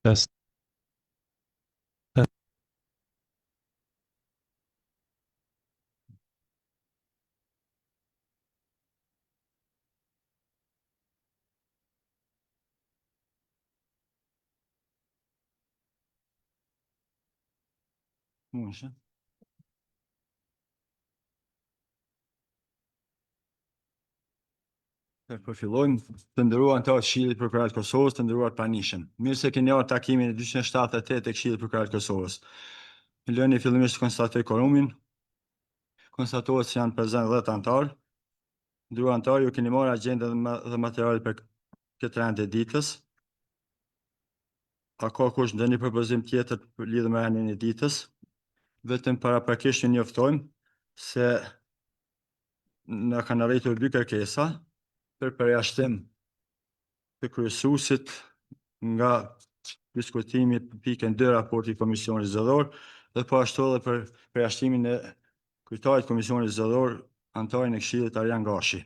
Test. Po fillojmë, të nderuar anëtarë të Këshillit Prokurorit të Kosovës, të nderuar pranishëm. Mirë se keni ardhur takimin e 278 të Këshillit Prokurorit të Kosovës. Lëni fillimisht të konstatoj quorumin. Konstatohet se janë prezent 10 anëtarë. Nderuar anëtarë, ju keni marrë agjendën dhe materialet për këtë radhë të ditës. A ka kush ndonjë propozim tjetër për lidhje me ranin e ditës? Vetëm paraprakisht ju njoftojmë se na kanë arritur 2 kërkesa për përjashtim të kryesuesit nga diskutimi për pikën 2 raporti i Komisionit Zgjedhor dhe po ashtu edhe për përjashtimin e kryetarit të Komisionit Zgjedhor, antarin e Këshillit Arjan Gashi.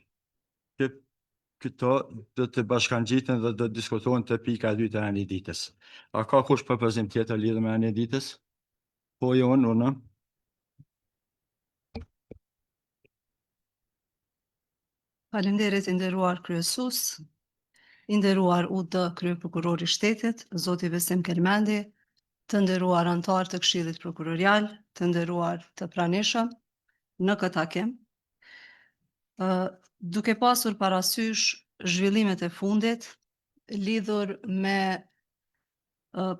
Këto do të bashkangjiten dhe do të diskutohen te pika e 2 e ranë ditës. A ka kush propozim tjetër lidhur me ranë ditës? Po jo, unë. Faleminderit i nderuar kryesues, i nderuar UD kryeprokurori i shtetit, zoti Besim Kelmendi, të nderuar anëtar të Këshillit Prokurorial, të nderuar të pranishëm në këtë takim. Duke pasur parasysh zhvillimet e fundit lidhur me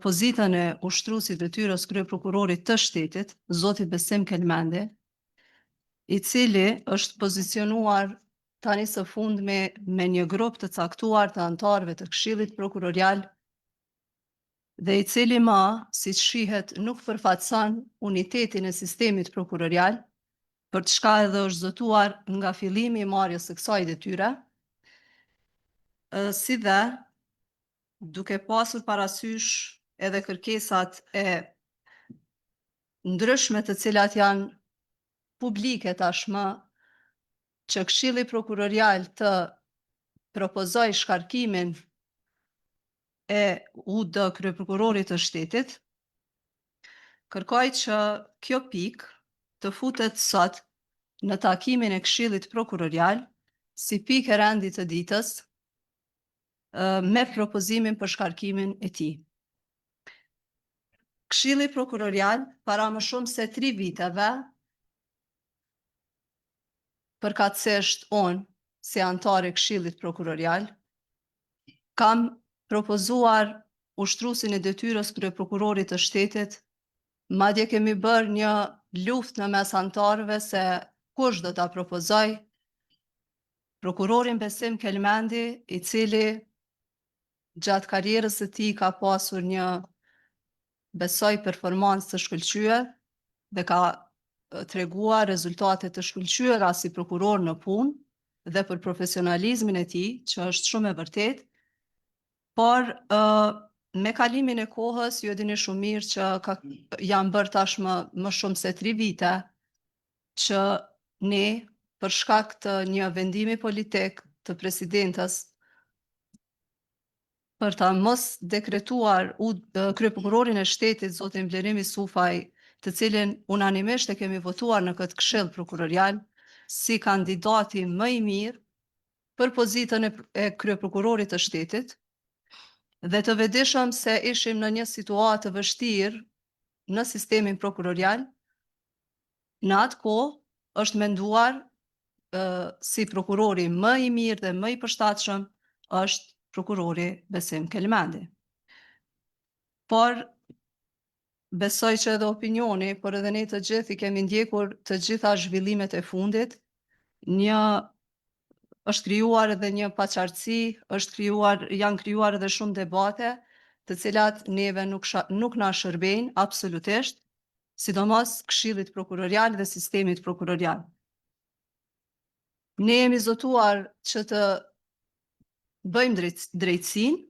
pozitën e ushtruesit detyrës kryeprokurorit të shtetit, zoti Besim Kelmendi, i cili është pozicionuar tani së fundmi me një grup të caktuar të anëtarëve të Këshillit Prokurorial dhe i cili siç shihet, nuk përfaqëson unitetin e sistemit prokurorial, për të shka edhe është zëtuar nga fillimi i marrjes së kësaj detyre, si dhe duke pasur parasysh edhe kërkesat e ndryshme të cilat janë publike tashmë, që Këshilli Prokurorial të propozoj shkarkimin e UD kryeprokurorit të shtetit, kërkoj që kjo pikë të futet sot në takimin e Këshillit Prokurorial si pikë e rendit të ditës me propozimin për shkarkimin e tij. Këshilli Prokurorial para më shumë se 3 viteve, përkatësisht unë si anëtar e Këshillit Prokurorial, kam propozuar ushtruesin e detyrës kryeprokurorit të shtetit, madje kemi bërë një luftë në mes anëtarëve se kush do ta propozoj prokurorin Besim Kelmendi, i cili gjatë karrierës së tij ka pasur një besoj performancë të shkëlqyer dhe ka treguar rezultate të shkëlqyera si prokuror në punë dhe për profesionalizmin e tij, që është shumë e vërtetë, por me kalimin e kohës, ju e dini shumë mirë që janë bërë tashmë më shumë se 3 vite që ne, për shkak të një vendimi politik të presidentës për ta mos dekretuar kryeprokurorin e shtetit, zotin Vlerim Yusufaj, të cilin unanimisht e kemi votuar në këtë Këshill Prokurorial si kandidati më i mirë për pozitën e kryeprokurorit të shtetit, dhe të vetëdijshëm se ishim në një situatë të vështirë në sistemin prokurorial, në atë kohë është menduar si prokurori më i mirë dhe më i përshtatshëm është prokurori Besim Kelmendi. Por besoj që edhe opinioni, por edhe ne të gjithë i kemi ndjekur të gjitha zhvillimet e fundit, është krijuar edhe një paqartësi, janë krijuar edhe shumë debate, të cilat neve nuk na shërbejnë absolutisht, sidomos Këshillit Prokurorial dhe sistemit prokurorial. Ne jemi zotuar që të bëjmë drejtësinë,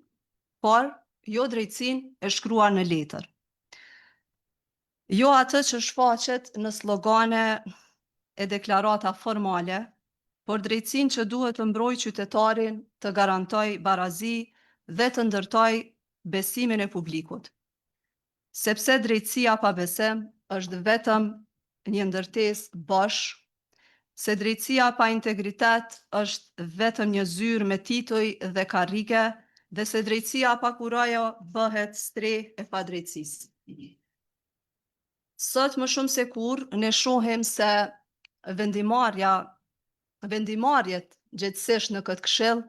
por jo drejtësinë e shkruar në letër. Jo atë që shfaqet në slogane e deklarata formale, por drejtësinë që duhet të mbrojë qytetarin, të garantoj barazi dhe të ndërtoj besimin e publikut. Sepse drejtësia pa besim është vetëm një ndërtesë bosh, se drejtësia pa integritet është vetëm një zyrë me tituj dhe karrige, dhe se drejtësia pa kurajo bëhet stre e pa drejtësisë. Sot më shumë se kur ne shohim se vendimarrjet gjithsesi në këtë këshill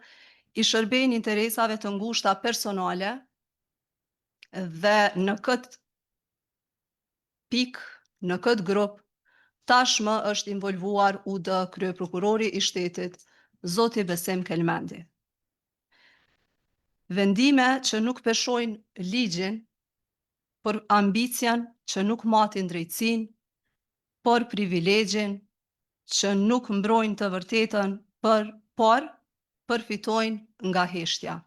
i shërbejnë interesave të ngushta personale dhe në këtë pikë, në këtë grup, tashmë është involvuar UD kryeprokurori i shtetit, zoti Besim Kelmendi. Vendime që nuk peshojnë ligjin për ambicjen që nuk matin drejtsin, por privilegjin që nuk mbrojnë të vërtetën, por përfitojnë nga heshtja.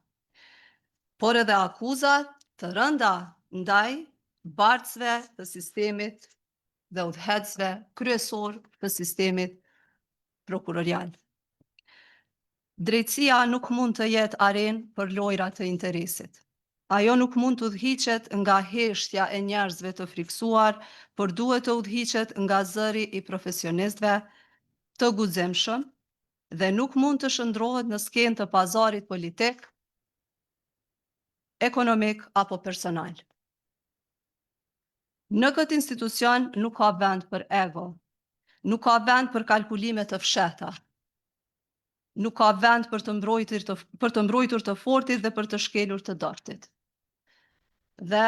Por edhe akuzat të rënda ndaj bartësve të sistemit dhe udhëheqësve kryesor të sistemit prokurorial. Drejtësia nuk mund të jetë arenë për lojra të interesit. Ajo nuk mund të udhëhiqet nga heshtja e njerëzve të friksuar, por duhet të udhëhiqet nga zëri i profesionistëve të guximshëm dhe nuk mund të shndrohet në skenë të pazarit politik, ekonomik apo personal. Në këtë institucion nuk ka vend për ego, nuk ka vend për kalkulime të fshehta, nuk ka vend për të mbrojtur të fortit dhe për të shkelur të dortit. Dhe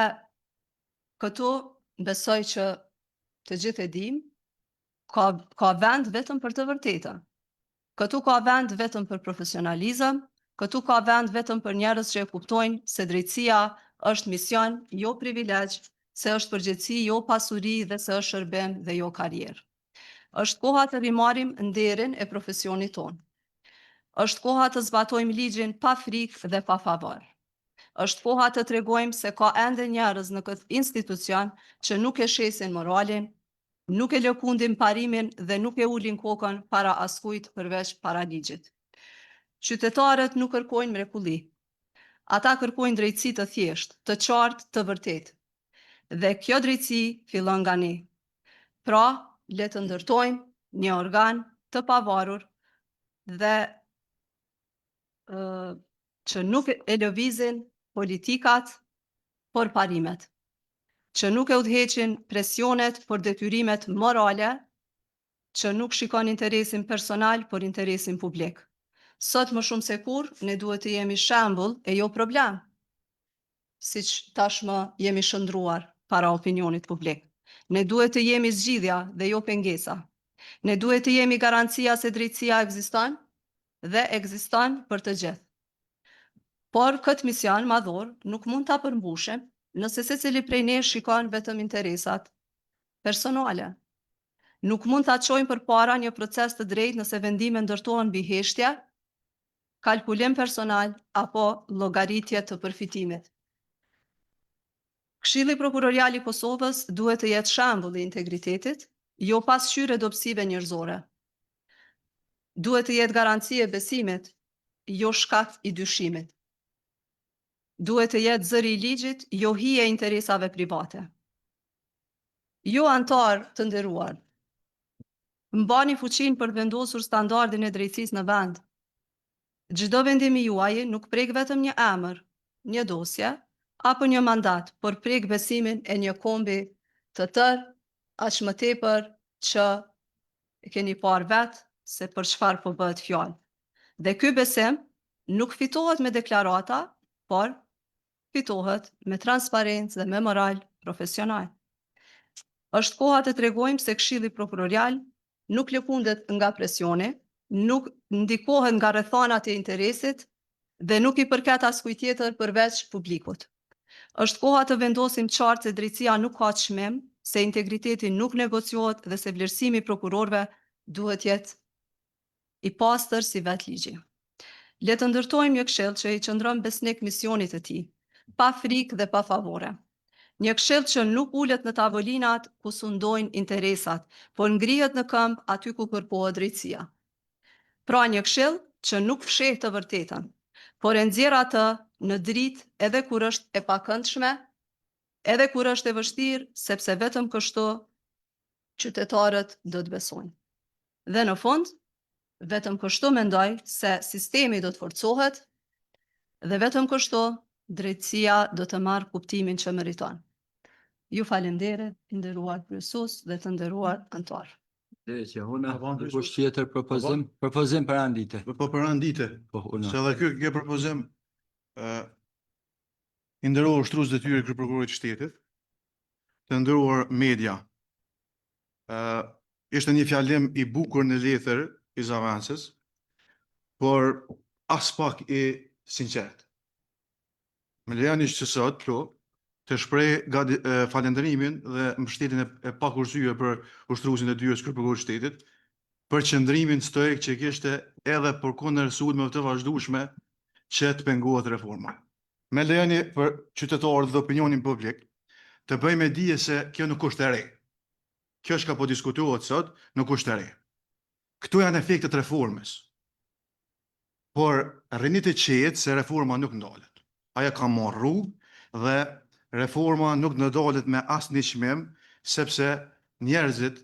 këtu besoj që të gjithë e dim, ka vend vetëm për të vërtetën. Këtu ka vend vetëm për profesionalizëm, këtu ka vend vetëm për njerëz që e kuptojnë se drejtësia është mision, jo privilegj, se është përgjegjësi, jo pasuri dhe se është shërbim dhe jo karrierë. Është koha të rimarim nderin e profesionit tonë. Është koha të zbatojmë ligjin pa frikë dhe pa favor. Është koha të tregojmë se ka ende njerëz në këtë institucion që nuk e shesin moralin, nuk e lëkundin parimin dhe nuk e ulin kokën para askujt përveç para ligjit. Qytetarët nuk kërkojnë mrekulli. Ata kërkojnë drejtësi të thjeshtë, të qartë, të vërtetë. Dhe kjo drejtësi fillon nga ne. Pra, le të ndërtojmë një organ të pavarur dhe që nuk e lëvizin politikat por parimet, që nuk e udhëheqin presionet por detyrimet morale, që nuk shikon interesin personal por interesin publik. Sot më shumë se kur, ne duhet të jemi shembull e jo problem, siç tashmë jemi shndruar para opinionit publik. Ne duhet të jemi zgjidhja dhe jo pengesa. Ne duhet të jemi garancia se drejtësia ekziston dhe ekziston për të gjithë. Por këtë mision madhor nuk mund ta përmbushim nëse secili prej nesh shikon vetëm interesat personale. Nuk mund ta çojmë përpara një proces të drejtë nëse vendime ndërtohen mbi heshtje, kalkulim personal apo llogaritje të përfitimit. Këshilli Prokurorial i Kosovës duhet të jetë shembull i integritetit, jo pasqyrë dobësive njerëzore. Duhet të jetë garanci e besimit, jo shkak i dyshimit. Duhet të jetë zëri i ligjit, jo hije e interesave private. Jo antar të nderuar, mbani fuqinë për vendosur standardin e drejtësisë në vend. Çdo vendim i juaj nuk prek vetëm një emër, një dosje apo një mandat, por prek besimin e një kombi të tërë, aq më tepër që e keni parë vetë se për çfarë po bëhet fjalë. Dhe ky besim nuk fitohet me deklarata, por fitohet me transparencë dhe me moral profesional. Është koha të tregojmë se Këshilli Prokurorial nuk lëkundet nga presioni, nuk ndikohet nga rrethanat e interesit dhe nuk i përket askujt tjetër përveç publikut. Është koha të vendosim qartë se drejtësia nuk ka çmim, se integriteti nuk negociohet dhe se vlerësimi i prokurorëve duhet jetë i pastër si vetë ligji. Le të ndërtojmë një këshill që i qëndron besnik misionit të tij, pa frikë dhe pa favore. Një këshill që nuk ulet në tavolinat ku sundojnë interesat, por ngrihet në këmbë aty ku kërkohet drejtësia. Pra një këshill që nuk fsheh të vërtetën, por e nxjerr atë në dritë edhe kur është e pakëndshme, edhe kur është e vështirë, sepse vetëm kështu qytetarët do të besojnë. Dhe në fund, vetëm kështu mendoj se sistemi do të forcohet dhe vetëm kështu drejtësia do të marrë kuptimin që meriton. Ju falenderit, nderuar kryesues dhe të nderuar anëtar. Që huna, Po, po, kush tjetër propozim? Propozim për andite. Po për andite, Po, huna. se edhe kjo propozim i nderuar ushtrues detyre Krye Prokurorit të Shtetit, të nderuar media. Ishte një fjalim i bukur në letër i zavancës, por as pak i sinqert. Me lejani që sot këtu të shpreh falënderimin dhe mbështetjen e pakursyer për ushtruesin e dyers Krye Prokurorit të Shtetit për qëndrimin stoik që kishte edhe përkundër sulmeve të vazhdueshme që të pengohet reforma. Me lejani për qytetarët dhe opinionin publik të bëjmë dije se kjo nuk është e re. Kjo që ka po diskutohet sot nuk është e re. Këto janë efektet reformës. Por rrini të qetë se reforma nuk ndalet. Aja ka marrë rrugë dhe reforma nuk ndalet me asnjë çmim, sepse njerëzit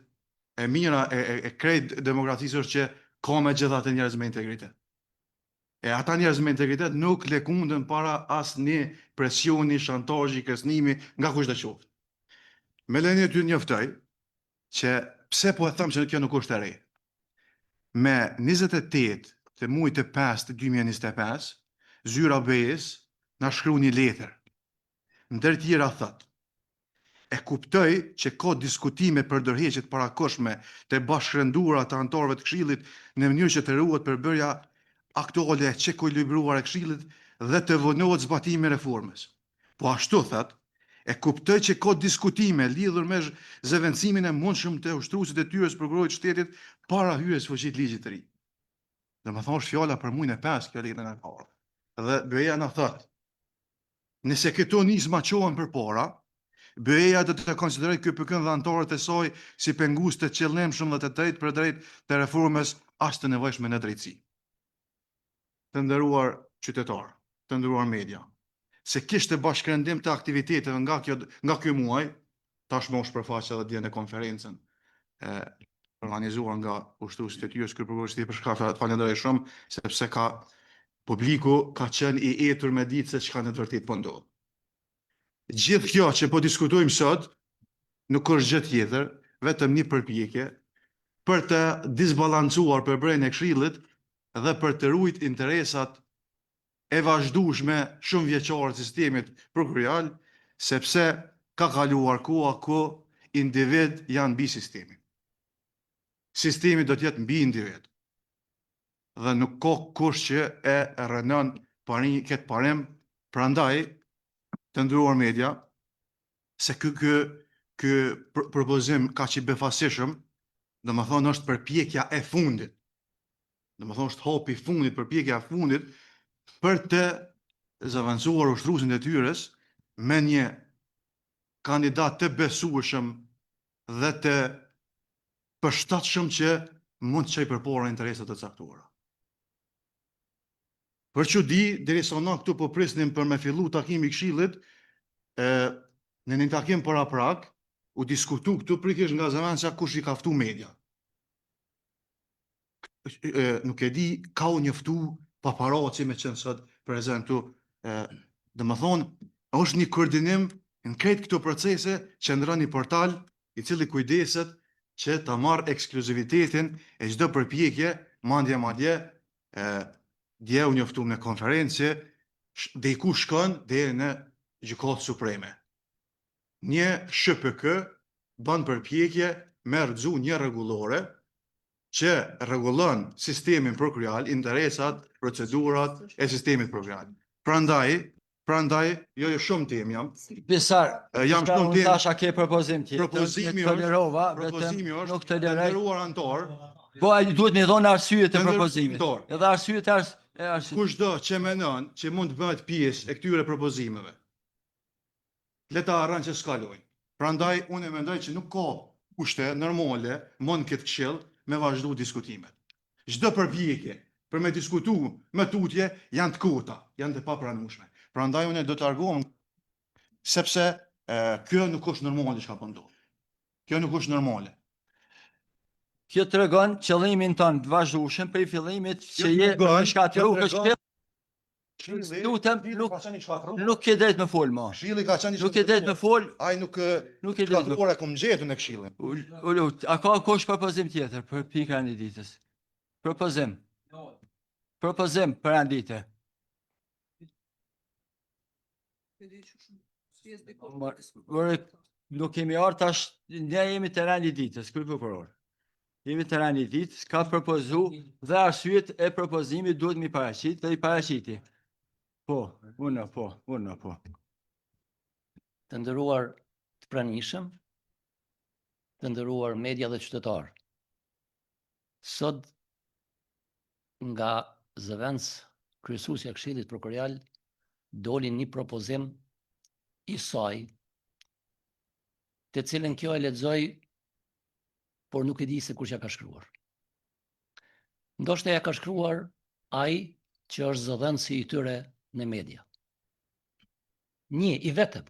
e mira e krejt demokracisë është që ka me gjithatë njerëz me integritet. E ata njerëz me integritet nuk lëkundën para asnjë presioni, shantazhi, kërcënimi nga kush do qoftë. Me lejni ty njoftoj që pse po e them që kjo nuk është e re. Me 28 të muajit të 5 të 2025, Zyra BE-s na shkru një letër. Ndër tjera thot: e kuptoj që ka diskutime për ndërheqje të parakohshme të bashkërënduara të anëtarëve të Këshillit në mënyrë që të ruhet përbërja aktuale që ekuilibruar e Këshillit dhe të vonohet zbatimi i reformës. Po ashtu thot, e kuptoj që ka diskutime lidhur me zëvendësimin e mundshëm të ushtruesit e tyres prokurorit të Shtetit para hyrjes në fuqi të ligjit të ri. Domethënë është fjala për muajin e 5 kjo letër e parë. Dhe BE-ja na thot: nëse këto nisma qohen përpara, BE-ja do të konsideroj KPK-n dhe anëtarët e saj si pengues të qëllimshëm dhe të drejtë për drejtë të reformës as të nevojshme në drejtësi. Të nderuar qytetarë, të nderuar media, se kishte bashkërendim të aktiviteteve nga ky muaj, tashmë u shpërfaq edhe dje në konferencën organizuar nga ushtruesit e tyres Krye Prokurorit të Shtetit, për shkak falenderoj shumë sepse publiku ka qenë i etur me ditë se çka në të vërtetë po ndodh. Gjithë kjo që po diskutojmë sot nuk është gjë tjetër, vetëm një përpjekje për të disbalancuar përbërjen e Këshillit dhe për të ruajtur interesat e vazhdueshme shumë vjeçare të sistemit prokurorial, sepse ka kaluar koha ku individ janë mbi sistemin. Sistemi do të jetë mbi individ. Dhe nuk ka kush që e rënon këtë parim, prandaj të nderuar media, se ky propozim kaq i befasishëm, domethënë është përpjekja e fundit. Domethënë është hapi i fundit, përpjekja e fundit për të zëvendësuar ushtruesin e tyres me një kandidat të besueshëm dhe të përshtatshëm që mund të çojë përpara interesat të caktuara. Për çudi, derisa na këtu po prisnim për me fillu takimi i Këshillit, në një takim paraprak, u diskutu këtu prikësh nga zamanca kush i ka ftu media. Nuk e di, ka u njoftu paparaci me qenë sot prezent këtu. Domethënë, është një koordinim në krejt këto procese që ndron një portal i cili kujdeset që ta marrë ekskluzivitetin e çdo përpjekje, madje dje u njoftu në konferencë, dhe i ku shkon deri në Gjykatë Supreme. Një SHPK bën përpjekje me rrëzu një rregullore që rregullon sistemin prokurorial, interesat, procedurat e sistemit prokurorial. Prandaj, jo shumë tem jam. Bisar, jam shumë tem. Tasha ke propozim tjetër. Propozimi është, nuk të të lëroj. nderuar anëtar, Po duhet më dhënë arsye të propozimit. anëtar, Edhe arsye të kushdo që menon që mund të bëhet pjesë e këtyre propozimeve, le ta harron që s'kalojnë. Prandaj unë mendoj që nuk ka kushte normale mund këtë këshill me vazhdu diskutimet. Çdo përpjekje për me diskutu me tutje janë të kota, janë të papranueshme. Prandaj unë do të arguam sepse kjo nuk është normale çka po ndodh. Kjo nuk është normale. Kjo tregon qëllimin tonë të vazhdueshëm prej fillimit që je tregon- shkatru kjo kështu. Këshilli- Lutem, Këshilli nuk- ka qenë i shkatruar. Nuk ke drejt me fol më. Këshilli ka qenë i Nuk ke drejt me fol. Ai nuk Nuk ke drejt me shkatruar e kom gjetur në këshillin. A ka kush propozim tjetër për pikën e ditës? Propozim. Propozim për anë ditë. Nuk kemi ardhur tash, ne jemi të rani ditës, ky prokuror. Jemi të rani ditës, ka propozu dhe arsyet e propozimit duhet mi paraqit dhe i paraqiti. Po. Të nderuar të pranishëm, të nderuar media dhe qytetar. Sot nga zëvendës kryesuesja e Këshillit Prokurorial doli një propozim i saj, të cilën kjo e lexoj, por nuk e di se kush ja ka shkruar. Ndoshta ja ka shkruar ai që është zëvendësi i tyre në media. Një i vetëm.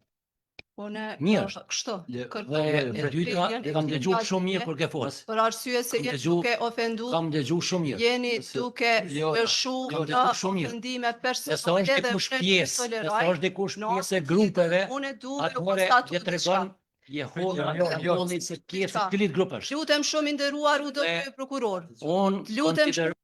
Mirë është. Kështu. Dhe e dyta, kam dëgjuar shumë mirë kur ke folë. Për arsye se Kam jeni dëgju- duke ofenduar, Kam dëgjuar shumë mirë. jeni duke Jo, lëshu kam në dëgjuar shumë mirë. ofendime Nëse personale është dhe dikush unë pjesë, toleroj. nëse është dikush në pjesë e anë grupeve, tjetër, unë dua të atëherë konstatoj je tregon Jehova kontrolli se pjesë e cilit grup është. Lutem shumë i nderuar u do Dhe- të prokuror. Unë Lutem konsideroj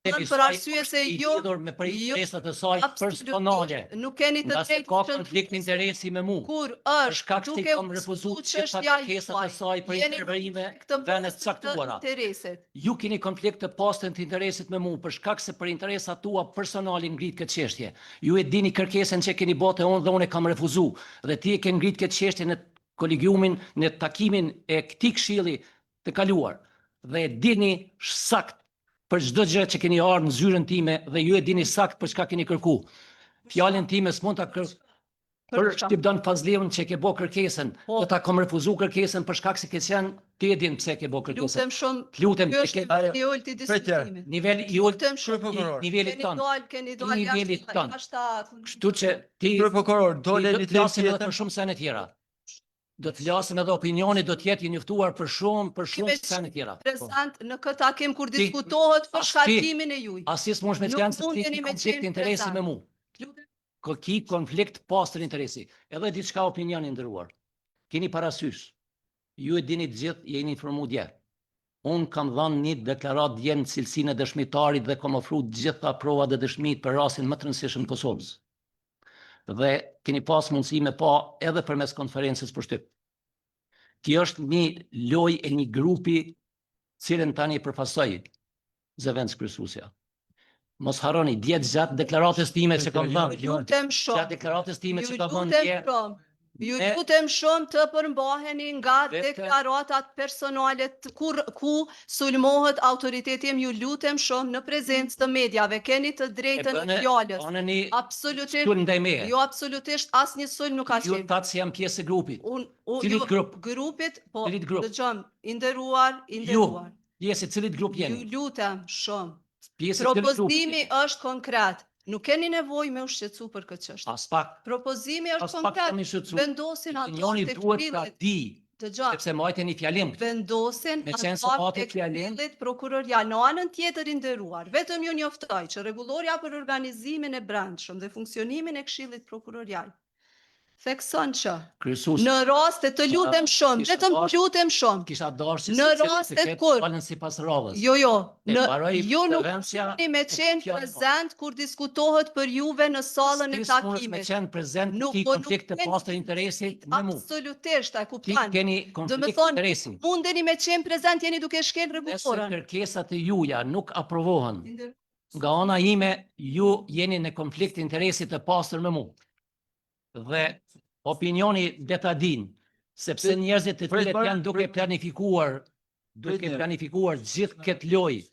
për arsye se i jo- lidhur me për jo- interesat e saj personale, Nuk keni të nga se drejtë ka që konflikt interesi me mua. kur Për është shkak se duke kam refuzuar çështja gjitha kërkesat e juaj, saj për jeni intervenime këtë vende të të caktuara. interesit. Ju keni konflikt të pastën të interesit me mua për shkak se për interesat tua personale ngrit këtë çështje. Ju e dini kërkesën që keni bote unë dhe unë e kam refuzu. Dhe ti e ke ngrit këtë çështje në kolegiumin, në takimin e këtij këshilli të kaluar. Dhe e dini sakt për çdo gjë që keni ardhur në zyrën time dhe ju e dini sakt për çka keni kërku. Fjalën time s'mund ta kërkoj. Për Shqipdan Fazliun që ke bo kërkesën, Po. do ta kam refuzu kërkesën për shkak se ke qenë ti e din pse ke bo kërkesën. Lutem shumë. Lutem, Ky e është ke niveli i ulët i diskutimit. niveli i ulët Lutem shumë. prokuror. nivelit Keni ton. dal, keni dal nivelit ton. jashtë. Kështu që ti Prokuror, dole do një të flasim edhe tjetër. për shumë sene tjera. Do të flasim edhe opinioni do të jetë i njoftuar për shumë Kime sene tjera. Prezant në këtë takim kur diskutohet për as ti- shkarkimin e juj. Asis mund me Nuk qenë se ti mundeni ki me konflikt qenë interesi prezant. me mu. Lutem. Ki konflikt pastër interesi. Edhe diçka opinioni ndëruar. Keni parasysh. Ju e dini të gjithë, jeni informu dje. Unë kam dhënë një deklarat dje në cilësinë e dëshmitarit dhe kam ofruar të gjitha provat dhe dëshmit për rastin më të rëndësishëm të Kosovës. Dhe keni pas mundësi me pa edhe përmes konferencës për shtyp. Kjo është një lojë e një grupi cilën tani përfasoj zëvendës kryesuesja. Mos harroni, dje gjatë deklaratës time që kam dhënë. Lutem shumë. Gjatë deklaratës time Ju që kam dhënë lutem dje. shumë. Ju Ne- lutem shumë të përmbaheni nga Vete- deklaratat personale ku sulmohet autoriteti im. Ju lutem shumë në prezencë të mediave. Keni të drejtën e fjalës. Anëni Absolutisht. sulm ndaj meje. Jo, absolutisht asnjë sulm nuk ka Ju qenë. thatë se jam pjesë e grupit. Cilit Ju- grup? Grupit, po, Cilit grup? dëgjom, i nderuar. Pjesë e cilit grup Ju jeni? lutem shumë. Pjesë e cilit grupi? Propozimi është konkret. Nuk keni nevojë me u shqetësu për këtë çështje. As pak. Propozimi është As pak kam i konkret. shqetësu. Vendosin ato Njoni të duhet ta këshillit. di, Dëgjoj, sepse majte një fjalim. vendosin Me qenë se ato pati të fjalim. këshillit prokurorial. Në anën tjetër i nderuar, vetëm ju njoftoj që rregulloria për organizimin e brendshëm dhe funksionimin e këshillit prokurorial thekson që Kryesues. në raste të lutem shumë, Kisha vetëm dashur- lutem shumë. Kisha dashur se Në secili raste të ketë kur- falën sipas radhës. Jo, E paroj ju nuk zëvendësja jeni me qenë fjalë. prezent kur diskutohet për juve në sallën e Ti s'mundesh me takimit. qenë prezent Nuk, ti po nuk konflikt të keni- pastër interesi me mu. Absolutisht, e Ti kupton. keni Do me konflikt thonë, interesi. mundeni me qenë prezent, jeni duke shkel Nëse rregulloren. kërkesat e juja nuk aprovohen, nga ana ime, ju jeni në konflikt interesi të pastër me mu. Dhe opinioni betadin, sepse njerëzit të cilët janë duke planifikuar gjithë këtë lojë,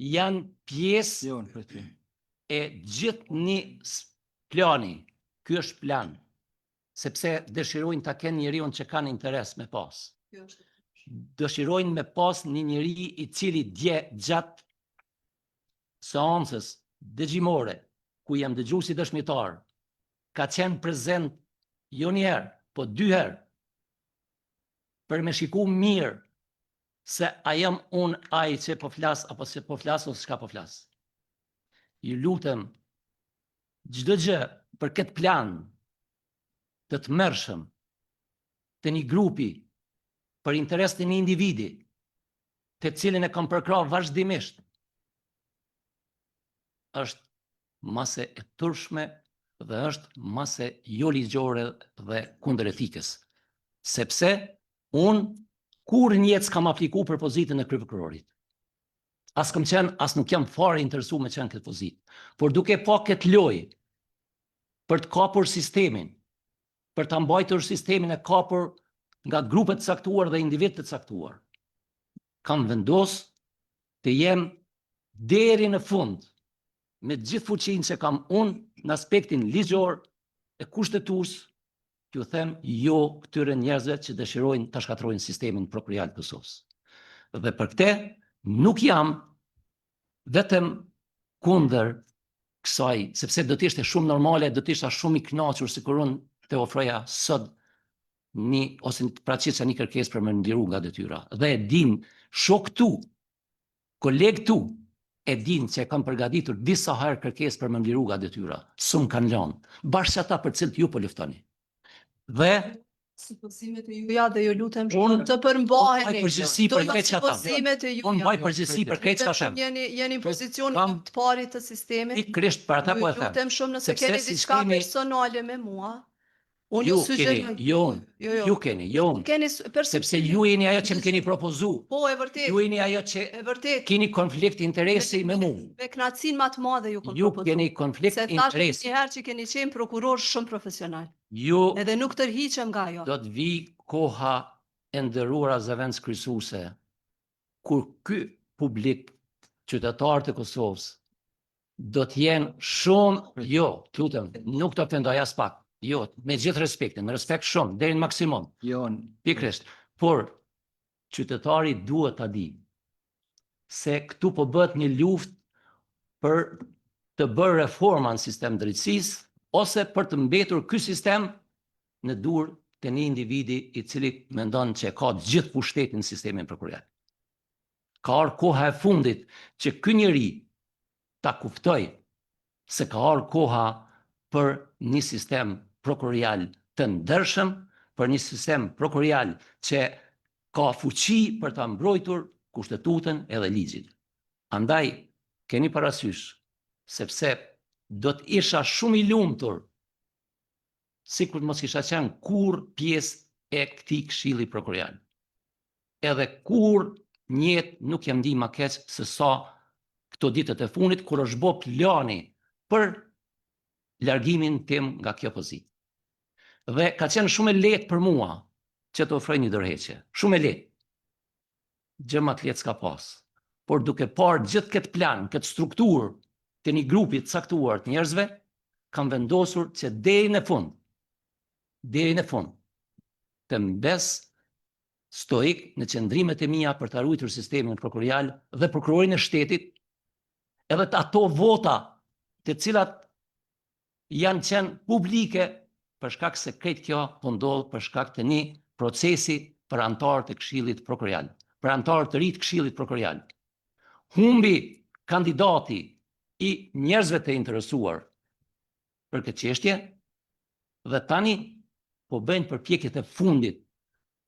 janë pjesë Jo, për ty. e gjithë një plani. Ky është plan, sepse dëshirojnë ta kenë njeriu që kanë interes me pas. Dëshirojnë me pas një njeri i cili dje gjatë seancës dëgjimore ku jam dëgju si dëshmitar, ka qenë prezent jo një herë, po 2 herë, për me shiku mirë se a jam unë ai që po flas, apo se po flas, ose s'ka po flas. Ju lutem, çdo gjë për këtë plan të tmerrshëm të një grupi për interes të një individi, të cilin e kam përkrah vazhdimisht, është mase e turshme dhe është mase jo ligjore dhe kundër etikës. Sepse unë kur njetë s'kam apliku për pozitën e kryeprokurorit. As nuk jam fare interesu me qenë këtë pozitë. Por duke pa këtë lojë për të kapur sistemin, për të mbajtur sistemin e kapur nga grupet të caktuar dhe individët të caktuar, kam vendos të jem deri në fund me gjithë fuqinë që kam unë në aspektin ligjor e kushtetues, t'ju them jo këtyre njerëzve që dëshirojnë ta shkatrojnë sistemin prokurorial të Kosovës. Dhe për këtë nuk jam vetëm kundër kësaj, sepse do të ishte shumë normale, do të isha shumë i kënaqur sikur unë të ofroja sot ose të praçitja një kërkesë për më ndiru nga detyra. Dhe e din shok tu, koleg tu, e din që e kam përgatitur disa herë kërkesë për më ndiru nga detyra. S'm kanë lënë, bashkë ata për cilët ju po luftoni. Dhe Supozimet e juja dhe ju lutem Unë- shumë të përmbaheni. unë mbaj përgjegjësi për Do këtë që ata. supozimet e juja. unë mbaj përgjegjësi për këtë çka them. Jeni në pozicion Kam- të parit të sistemit. Pikërisht për ata po e Ju them. lutem shumë nëse Sepse keni diçka sistemi- personale me mua. Unë Ju ju sugjeroj. keni, jo unë, ju keni, jo unë. Keni Sepse ju jeni ajo që më keni propozu. Po, e vërtet. Ju jeni ajo që E vërtet. keni konflikt interesi me mua. Me kënaqësinë më të madhe ju kam Ju propozuar. keni konflikt Se thash interesi. një herë që keni qenë prokuror shumë profesional. Ju Edhe nuk tërhiqem nga ajo. do të vi koha e ndëruara zëvendës kryesuse, kur ky publik, qytetarët e Kosovës, do të jenë shumë, jo, të lutem, nuk të ofendoj as pak, jo, me gjithë respektin, me respekt shumë, deri në maksimum, Jo, pikërisht, por qytetari duhet ta di se këtu po bëhet një luftë për të bërë reforma në sistem drejtësisë ose për të mbetur ky sistem në dorë të një individi i cili mendon që ka të gjithë pushtetin në sistemin prokurorial. Ka ardhur koha e fundit që ky njeri ta kuftoj se ka ardhur koha për një sistem prokurorial të ndershëm, për një sistem prokurorial që ka fuqi për ta mbrojtur kushtetutën edhe ligjin. Andaj, keni parasysh, sepse do të isha shumë i lumtur sikur të mos kisha qenë kur pjesë e këtij këshilli prokurorial. Edhe kur njët nuk jam di ma keq se sa këto ditët e fundit kur është bë plani për largimin tim nga kjo pozitë. Dhe ka qenë shumë e lehtë për mua që të ofroj një dorëheqje. Shumë e lehtë. Gjë më të lehtë s'ka pas. Por duke parë gjithë këtë plan, këtë strukturë të një grupi të caktuar të njerëzve, kam vendosur që deri në fund, të mbes stoik në qëndrimet e mia për të ruajtur sistemin prokurorial dhe prokurorin e shtetit, edhe të ato vota të cilat janë qenë publike për shkak se këtë kjo po ndodh për shkak të një procesi për antarët e Këshillit Prokurorial, për antarët të ri të Këshillit Prokurorial. Humbi kandidati i njerëzve të interesuar për këtë çështje dhe tani po bëjnë përpjekjet e fundit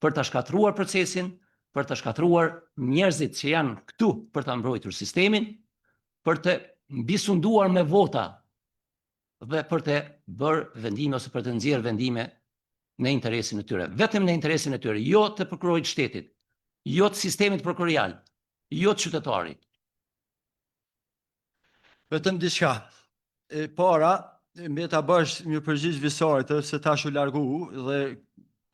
për ta shkatruar procesin, për ta shkatruar njerëzit që janë këtu për ta mbrojtur sistemin, për të mbisunduar me vota dhe për të bërë vendime ose për të nxjerrë vendime në interesin e tyre. Vetëm në interesin e tyre, jo të prokurorit shtetit, jo të sistemit prokurorial, jo të qytetarit. vetëm diçka. Para, me ta bësh një përgjigje visare se tash u largu dhe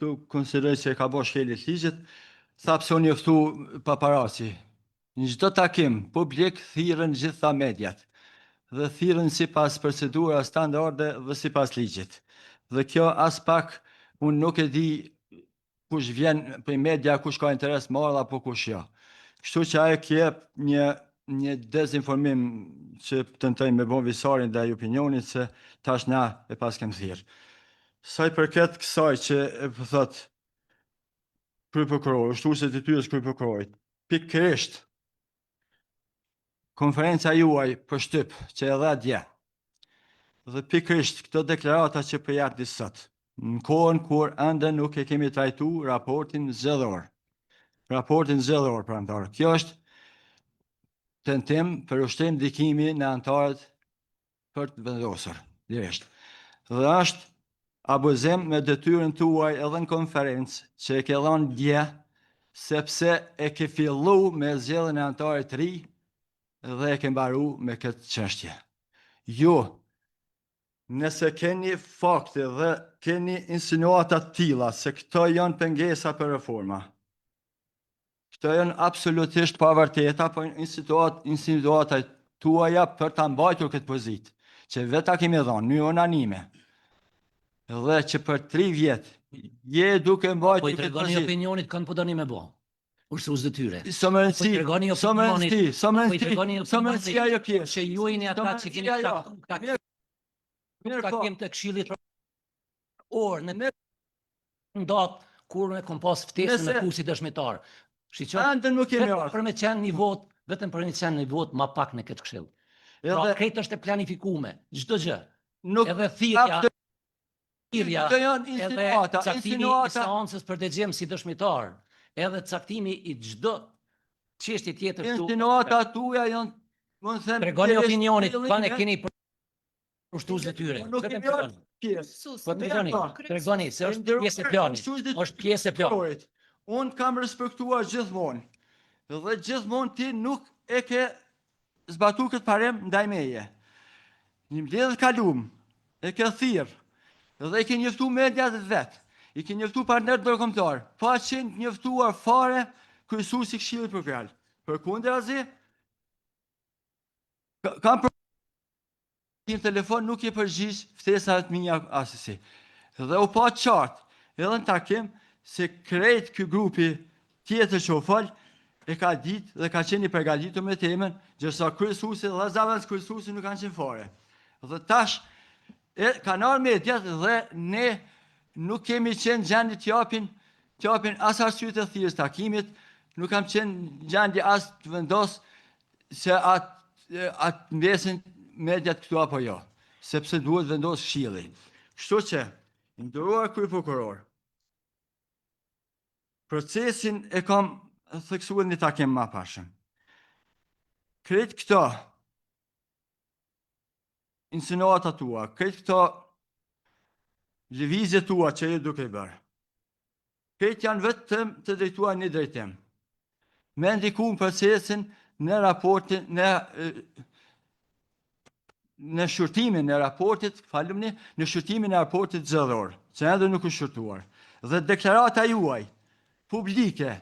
tu konsideroj se ka bësh shkelje të ligjit, tha pse unë njoftu paparazzi. Në çdo takim publik thirrën gjitha mediat dhe thirrën sipas procedura standarde dhe sipas ligjit. Dhe kjo as pak unë nuk e di kush vjen për media, kush ka interes madh apo kush jo. Kështu që ajo kjep një një dezinformim që tentojnë me bon visarin dhe opinionit se tash na e pas kem thirr. Sa i përket kësaj që e thot kryeprokurori, ushtruesit e tyre të kryeprokurorit, pikërisht konferenca juaj për shtyp që e dha dje, dhe pikërisht këto deklarata që po jap sot, në kohën kur ende nuk e kemi trajtu raportin zgjedhor. Raportin zgjedhor për anëtarët. Kjo është tentim për ushtrim ndikimi në anëtarët për të vendosur, direkt. Dhe është abuzim me detyrën tuaj edhe në konferencë që e ke dhënë dje, sepse e ke fillu me zgjedhjen e anëtarit të ri dhe e ke mbaru me këtë çështje. Ju, nëse keni fakte dhe keni insinuata të tilla se këto janë pengesa për reforma, këto janë absolutisht pa vërteta, po insinuata tuaja për ta mbajtur këtë pozitë, që vetë kemi dhënë në unanime. Dhe që për 3 vjet je duke Po i mbajtur këtë tregoni pozitë. opinionit kanë po doni me bo. Ushtrues detyre. Sa më rëndësi, Po i tregoni sa më opinionit, rëndësi, sa më po i tregoni rëndësi, sa më opinionit rëndësi ajo pjesë. që ju jeni ata që keni Mirë po, takim të Këshillit orë në ndatë kur ne kom pas ftesën me Nëse- kursi dëshmitar. Shiqo, ende nuk kemi vetëm ardhur. për me qenë një vot, vetëm për me qenë një vot ma pak në këtë këshill. Pra, Edhe krejt është e planifikume, çdo gjë. nuk Edhe thirrja, Këto janë edhe insinuata, caktimi i insinuata. seancës për dëgjem si dëshmitar, edhe caktimi i çdo çështje tjetër këtu. Insinuata tuaja janë, më në them, Tregoni thjesht opinionit, fillime, kanë e keni për ushtrues detyre. Nuk Vetëm kemi tregoni. ardhur pjesë. Sus, Po tregoni, tregoni se është Nderuar pjesë e planit. ushtrues detyre Është pjesë e planit. prokurorit, unë kam respektuar gjithmonë. Dhe gjithmonë ti nuk e ke zbatu këtë parem ndaj meje. Një mbledhje kalum, e ke thirr, dhe i ke njoftu mediat vetë, i ke njoftu partnerët ndërkombëtar, pa qenë njoftuar fare kryesuesi i Këshillit Prokural. Përkundrazi, kam për në telefon nuk i përgjigj ftesave të mia asesi. Dhe u pa qartë, edhe në takim, se krejt ky grupi tjetër që u fal, e ka ditë dhe ka qenë i përgatitur me temën, gjërsa kryesuesi dhe zaventës kryesuesi nuk kanë qenë fare. Dhe tash, kanë ardhur mediat dhe ne nuk kemi qenë gjendje të japin as arsye të thirrjes takimit, nuk kam qenë gjendje as të vendos se atë mbesin mediat këtu apo jo, sepse duhet vendos Këshilli. Kështu që, nderuar kryeprokuror, procesin e kam theksuar në takim më parshëm. Krejt këto insinuata tua, krejt këto lëvizje tua që ju duke bërë, krejt janë vetëm të drejtuar një drejtim. Me ndiku në procesin në raportin, në shurtimin e raportit, falumni, në shurtimin e raportit zgjedhor, që ende nuk është shurtuar. Dhe deklarata juaj publike,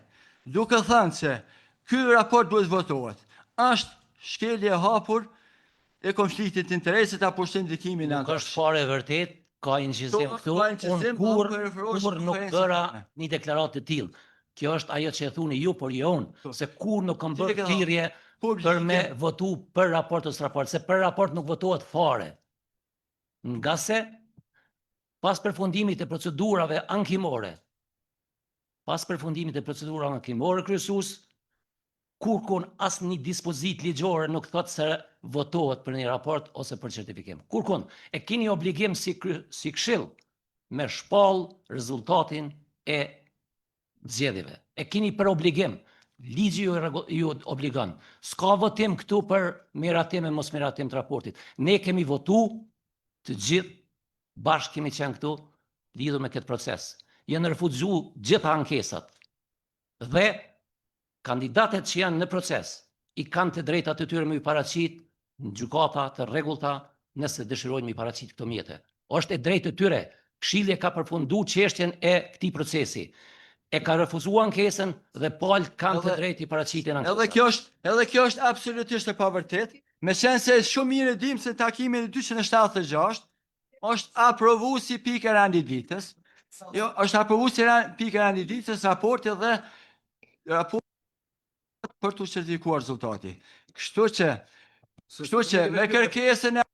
duke thënë se ky raport duhet votohet, është shkelje e hapur e konfliktit të interesit apo shtendikimin Nuk është fare e vërtet, ka inqizim këtu, ka inqizim, unë kur po referohesh në nuk konferencën bëra time. një deklaratë të tillë. Kjo është ajo që e thuni ju, por jo unë, se kur nuk kam Ti ke bërë thënë, thirrje për me votu për raport ose raport, se për raport nuk votohet fare. Nga se pas përfundimit e procedurave ankimore, kryesues, kur kun as një dispozit ligjore nuk thot se votohet për një raport ose për certifikim. Kur kun, e keni obligim si Këshill me shpall rezultatin e zgjedhjeve. E keni për obligim. Ligji ju obligon. S'ka votim këtu për miratim e mos miratim të raportit. Ne kemi votu të gjithë, bashkë kemi qenë këtu, lidhur me këtë proces. Janë refuzuar gjitha ankesat. Dhe kandidatet që janë në proces i kanë të drejtat të tyre me i paraqit në gjykata të rregullta nëse dëshirojnë me i paraqit këto mjete. Është e drejtë të tyre. Këshilli ka përfunduar çështjen e këtij procesi. E ka refuzuar ankesën dhe palët kanë të drejtë i paraqitin ankesën. Edhe kjo është absolutisht e pavërtet, me qenë se shumë mirë e dim se takimin e 276 është aprovu si pikë e renditës. Jo, është aprovu si pikë e renditës raporti dhe raport për të certifikuar rezultati. Kështu që me kërkesën e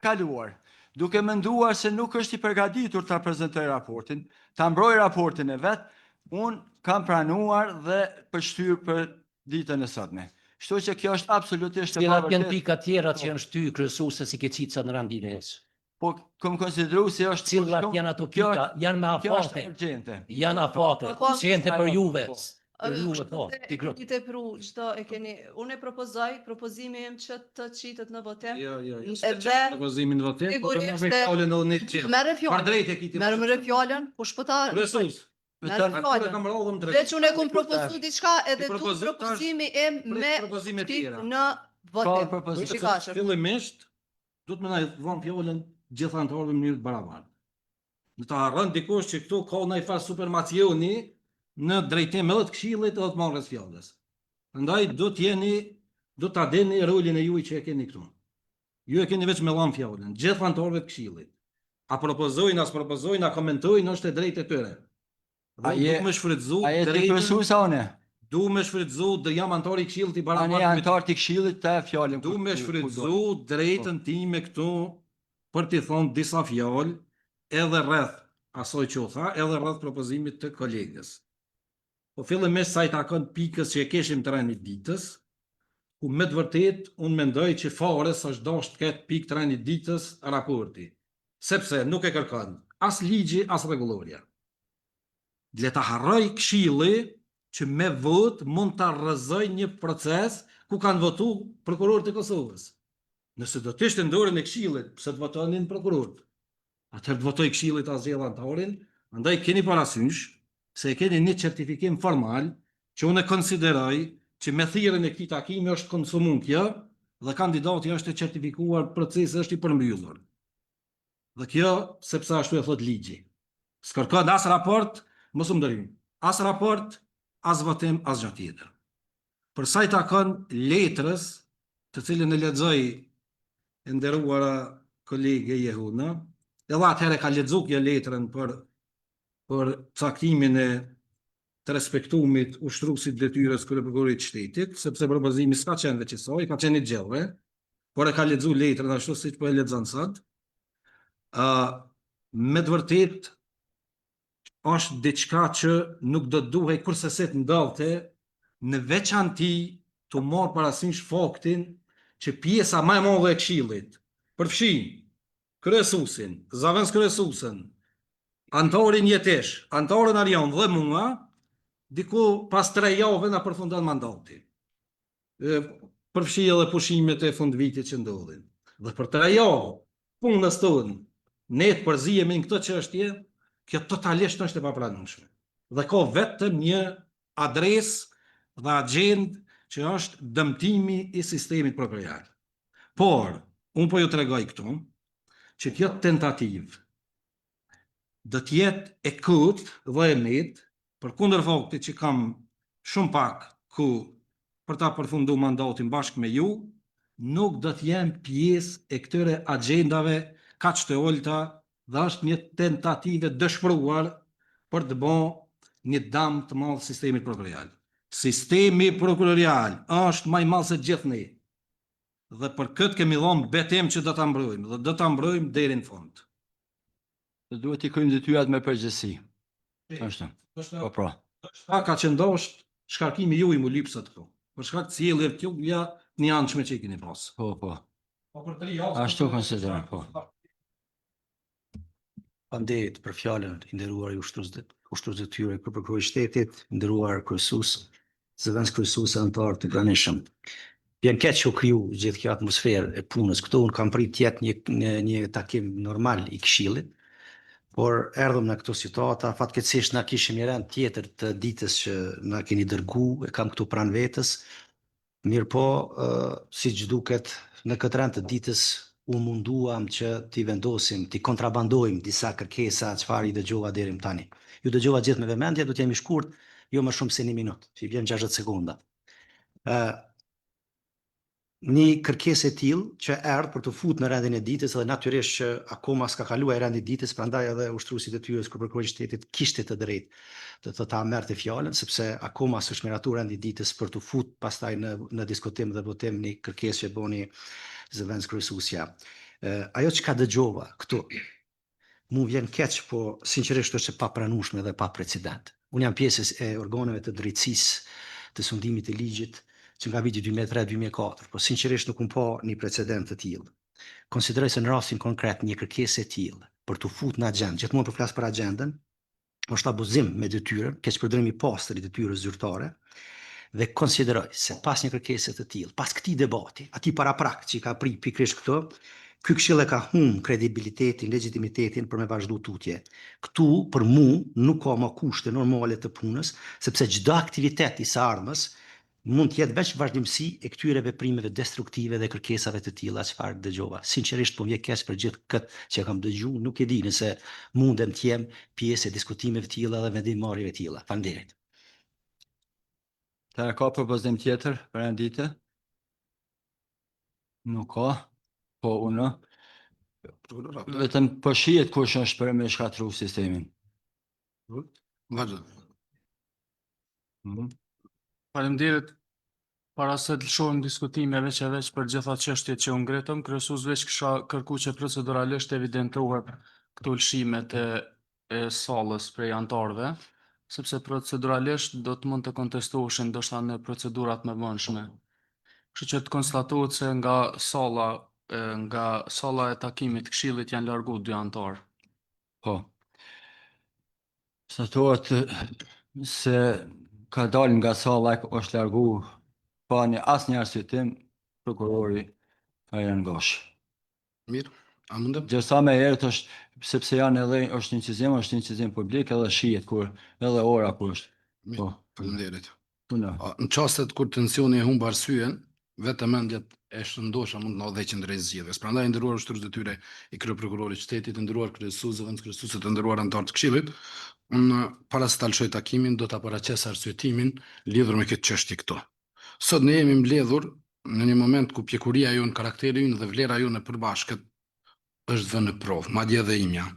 kaluar, duke menduar se nuk është i përgatitur ta prezantoj raportin, ta mbroj raportin e vet, unë kam pranuar dhe përshtyr për ditën e sotme. Kështu që kjo është absolutisht e Cilat janë pavërtetë. pika tjera që janë shty kryesuese si ke qitë sa në randines? Po kam konsideruar se është Cilat janë ato kjo pika? Janë me Kjo është afate. urgjente. Janë afate. Po, Qente për juve. po. Për juve, po. Ti grot. I tepru çdo e keni. Unë e propozimi im që të qitet në votim. Jo. Edhe Propozimin në votim, po të sigurisht me fjalën edhe një tjetër. merre Për fjalën. drejtë e kiti. Merre fjalën, kush po ta Kryesues. merre Atë fjalën. kam rrodhëm drejt. Veç unë e kom propozu diçka edhe tu propozim tash propozimi im me propozime shtit tjera. në votim. propozim. Shikashëm. Fillimisht do të më na dhon fjalën gjithë anëtarëve në mënyrë të barabartë. Në të harron dikush që këtu ka ndaj fas supermacioni në drejtim edhe të këshillit edhe të marrës fjalës. Prandaj do ta deni rolin e juaj që e keni këtu. Ju e keni veç me llan fjalën, gjithë anëtarëve të këshillit. A propozojnë, as propozojnë, a komentojnë, është e drejtë e tyre. A je- Du me shfrytëzu A jetë drejtën, kryesues a une? du me shfrytëzu, dhe jam antar i këshillit i Ani barabartë. antar të këshillit të fjalën. Du me ku do. shfrytëzu drejtën time këtu për t'i thonë disa fjalë edhe rreth asoj që u tha, edhe rreth propozimit të kolegës. Po fillimisht sa i takon pikës që e keshim të rënit ditës, ku me të vërtet unë mendoj që fare s'është dashur të ketë pikë të rënit ditës raporti, sepse nuk e kërkon as ligji as rregulloria. Le ta harroj këshilli që me vot mund ta rrëzoj një proces ku kanë votu prokurorët e Kosovës. Nëse do të ishte në dorën e këshillit, pse të votonin prokurorët? Atëherë të votoj këshillit as gjellë antarin, andaj keni parasysh se e keni një certifikim formal që unë e konsideroj që me thirrjen e këtij takimi është konsumuar kjo dhe kandidati është e certifikuar, procesi është i përmbyllur. Dhe kjo sepse ashtu e thot ligji. S'kërkon as raport, mos u ndërim. As raport, as votim, as gjë tjetër. Për sa i takon letrës, të cilën e lexoi e nderuara kolege Jehuna, edhe atëherë ka lexuar kjo letrën për caktimin e të respektumit ushtruesit detyrës kryeprokurorit të shtetit, sepse propozimi s'ka qenë veçësoj, ka qenë i gjellë, por e ka lexuar letrën ashtu siç po e lexon sot. Me të vërtet është diçka që nuk do të duhej kurse se të ndodhte në veçanti të marr parasysh faktin që pjesa më e madhe e këshillit përfshin kryesuesin, zavens kryesuesën, antarin Jetesh, antarin Arjan dhe mua, diku pas 3 javëve na përfundon mandati. Përfshi edhe pushimet e fundvitit që ndodhin. Dhe për 3 javë punës tonë ne të përzihemi në këtë çështje, kjo totalisht është e papranueshme. Dhe ka vetëm një adresë dhe agjendë që është dëmtimi i sistemit prokurorial. Por, unë po ju tregoj këtu që kjo tentativë do të jetë e kot dhe e met, përkundër faktit që kam shumë pak ku për ta përfunduar mandatin bashkë me ju, nuk do të jem pjesë e këtyre agjendave kaq të ulta dhe është një tentativë dëshpëruar për të bërë një dëm të madh sistemit prokurorial. Sistemi prokurorial është më i madh se gjithë ne. Dhe për këtë kemi dhënë betim që do ta mbrojmë dhe do ta mbrojmë deri në fund. Dhe duhet i kryjmë detyrat me përgjegjësi. Ashtu. Po. Shka ka që ndosht shkarkimi ju i mu lypë së të këtu. Për shkak të cilë të ja një anëshme që i keni pas. Po. Ashtu konsideroj, po. Faleminderit për fjalën e nderuar ushtrues detyrë për prokurorin e shtetit, nderuar kryesues, zëvendës kryesues antar të pranishëm. Vjen keq u kriju gjithë kjo atmosferë e punës këtu. Unë kam prit të jetë një takim normal i këshillit, por erdhëm në këto situata, fatkeqësisht na kishim një rend tjetër të ditës që na keni dërgu, e kam këtu pranë vetës. Mirë po, siç duket, në këtë rend të ditës u munduam që t'i vendosim, t'i kontrabandojmë disa kërkesa çfarë i dëgjova deri më tani. Ju dëgjova gjithë me vëmendje, do të jemi shkurt, jo më shumë se 1 minutë, që i vjen 60 sekonda. një kërkesë e tillë që erdhë për të futur në rendin e ditës dhe natyrisht që akoma s'ka kaluar rendi i ditës, prandaj edhe ushtruesi i detyrës kur prokurori i shtetit kishte të drejtë të ta merrte fjalën sepse akoma s'është miratuar rendi i ditës për të futur pastaj në diskutim dhe votim një kërkesë që boni zëvendës kryesuesja. Ajo që ka dëgjova këtu mu vjen keq, po sinqerisht është e papranueshme dhe pa precedent. Unë jam pjesë e organeve të drejtësisë të sundimit të ligjit që nga viti 2003-2004, po sinqerisht nuk pa një precedent të tillë. Konsideroj se në rastin konkret një kërkesë e tillë për të futur në agjendë, gjithmonë për flas për agjendën, është abuzim me detyrën, keqpërdrim i pastër i detyrës zyrtare, dhe konsideroj se pas një kërkese të tillë, pas këtij debati, aty paraprak që ka prit pikërisht këto, ky këshill e ka humbur kredibilitetin, legitimitetin për me vazhdu tutje. Këtu për mu nuk ka më kushte normale të punës, sepse çdo aktivitet i së ardhmës mund të jetë veç vazhdimsi e këtyre veprimeve destruktive dhe kërkesave të tilla çfarë dëgjova. Sinqerisht po vjen keq për gjithë këtë që kam dëgjuar, nuk e di nëse mundem të jem pjesë e diskutimeve të tilla dhe vendimmarrjeve të tilla. Faleminderit. Ta ka propozim tjetër për rendite? Nuk ka. Po unë. Vetëm po shihet kush është për me shkatru sistemin. Vazhdo. Faleminderit. Para se të lëshojmë diskutime veç e veç për gjitha çështjet që u ngritëm, kryesues veç kisha kërkuar që proceduralisht evidentohet këto lëshimet e sallës prej antarëve, sepse proceduralisht do të mund të kontestoheshin ndoshta në procedurat më vonshme. Kështu që të konstatohet se nga salla e takimit të këshillit janë largu 2 antarë. Po. Konstatohet se ka dalë nga salla është largu pa asnjë arsyetim prokurori Arjan Gosh. Mirë, a mundem? Gjësa me herët është sepse janë edhe është një incizim publik edhe shihet kur edhe ora kur është. Mirë, faleminderit. Punë. Në çastet kur tensioni e humb arsyen, vetëm mendjet e shëndosha mund të udhëheqin drejt zgjedhjes. Prandaj nderuar ushtrues detyre i kryeprokurorit të shtetit, nderuar kryesues dhe kryesuese të nderuar anëtar të këshillit, unë para se ta lëshoj takimin do ta paraqes arsyetimin lidhur me këtë çështje këtu. Sot ne jemi mbledhur në një moment ku pjekuria jonë, karakteri ynë dhe vlera jonë e përbashkët është vënë në provë, madje edhe imja.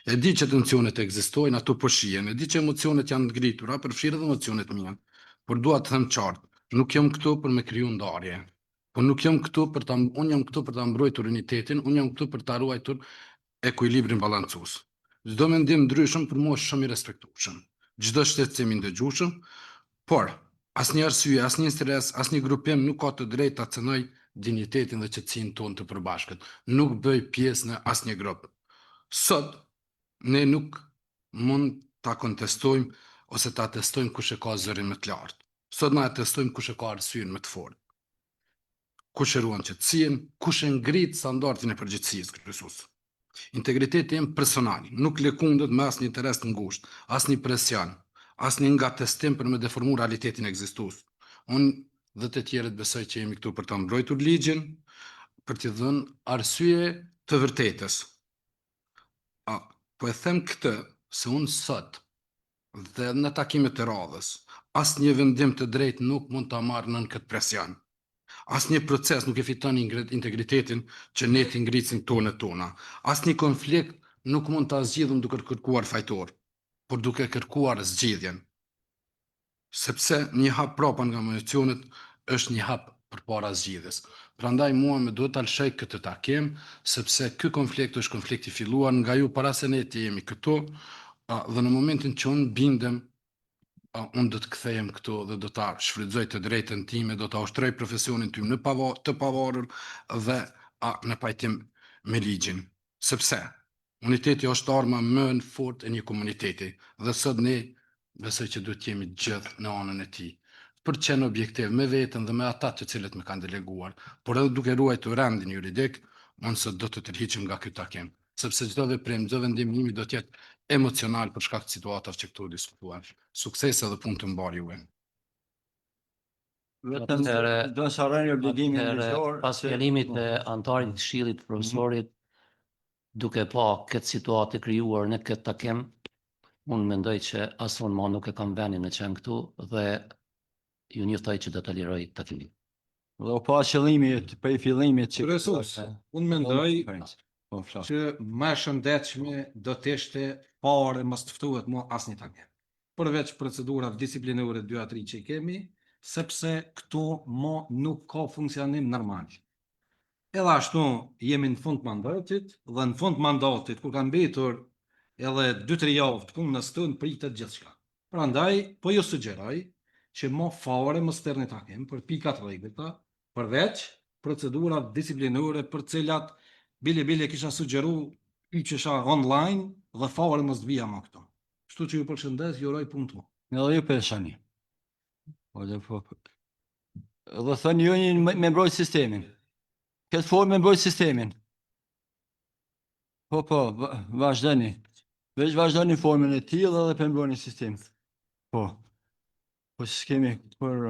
E di që tensionet ekzistojnë, ato po shihen, e di që emocionet janë ngritura, përfshirë edhe emocionet mia. Por dua të them qartë, nuk jam këtu për me kriju ndarje. Po nuk jam këtu unë jam këtu për ta mbrojtur unitetin, unë jam këtu për ta ruajtur ekuilibrin balancues. Çdo mendim ndryshëm për mua është shumë i respektueshëm. Çdo shtetësim i ndëgjueshëm, por asnjë arsye, asnjë interes, asnjë grupim nuk ka të drejtë ta cënoj dinjitetin dhe qetësinë tonë të përbashkët. Nuk bëj pjesë në asnjë grup. Sot ne nuk mund ta kontestojmë ose ta testojmë kush e ka zërin më të lartë. Sot na testojmë kush e ka arsyen më të fortë. Kush e ruan qetësinë, kush e ngrit standardin e përgjegjësisë kryesues. Integriteti im personal nuk lëkundet me asnjë interes të ngushtë, asnjë presion, asnjë ngatestim për me deformu realitetin ekzistues. Unë dhe të tjerët besoj që jemi këtu për ta mbrojtur ligjin, për t'i dhënë arsye të vërtetës. Po e them këtë se unë sot dhe në takimet e radhës, asnjë vendim të drejtë nuk mund ta marrë nën këtë presion. Asnjë proces nuk e fiton integritetin që ne t'i ngritsim tonë e tona. Asnjë konflikt nuk mund ta zgjidhim duke kërkuar fajtor, por duke kërkuar zgjidhjen. Sepse një hap prapa nga emocionet është një hap përpara zgjidhjes. Prandaj mua më duhet ta lëshoj këtë takim, sepse ky konflikt është konflikt i filluar nga ju para se ne të jemi këtu, dhe në momentin që unë bindem, unë do të kthehem këtu dhe do ta shfrytëzoj të drejtën time, do ta ushtroj profesionin tim të pavarur dhe në pajtim me ligjin. Sepse uniteti është arma më e fortë e një komuniteti dhe sot ne besoj që duhet jemi gjithë në anën e tij. Për të qenë objektiv me veten dhe me ata të cilët më kanë deleguar, por edhe duke ruajtur rendin juridik, unë sot do të tërhiqem nga ky takim, sepse çdo veprim, çdo vendim imi do të jetë emocional për shkak të situatave që këtu diskutuan. Suksese dhe punë të mbar juve. Vetëm do të harroni obligimin ligjor. Pas fjalimit të antarit të këshillit profesorit, duke pa këtë situatë të krijuar në këtë takim, unë mendoj që as unë ma nuk e kam venin në qenë këtu dhe ju njoftoj që do të liroj takimin. Dhe u pa qëllimi prej fillimit që Kryesus, unë mendoj Po, flas. që më e shëndetshme do të ishte pare mos të ftohet më asnjë takim. Përveç procedurave disiplinore 2 a 3 që i kemi, sepse këtu më nuk ka funksionim normal. Edhe ashtu jemi në fund mandatit dhe në fund mandatit kur kanë mbetur edhe 2-3 javë të punës tonë pritet gjithçka. Prandaj po ju sugjeroj që më fare mos sterni takim për pikat rregullta, përveç procedura disiplinore për cilat bile kisha sugjeru yqesha online dhe fare mos të vija më këto. Kështu që ju përshëndes, ju uroj punë të mirë. Edhe ju përshani. Po dhe po. Dhe thënë ju një me mbrojt sistemin. Këtë formë me mbrojt sistemin. Po, vazhdoni. Veç vazhdoni formën e tillë edhe për mbrojtjen e sistemit. Po. Po s'kemi për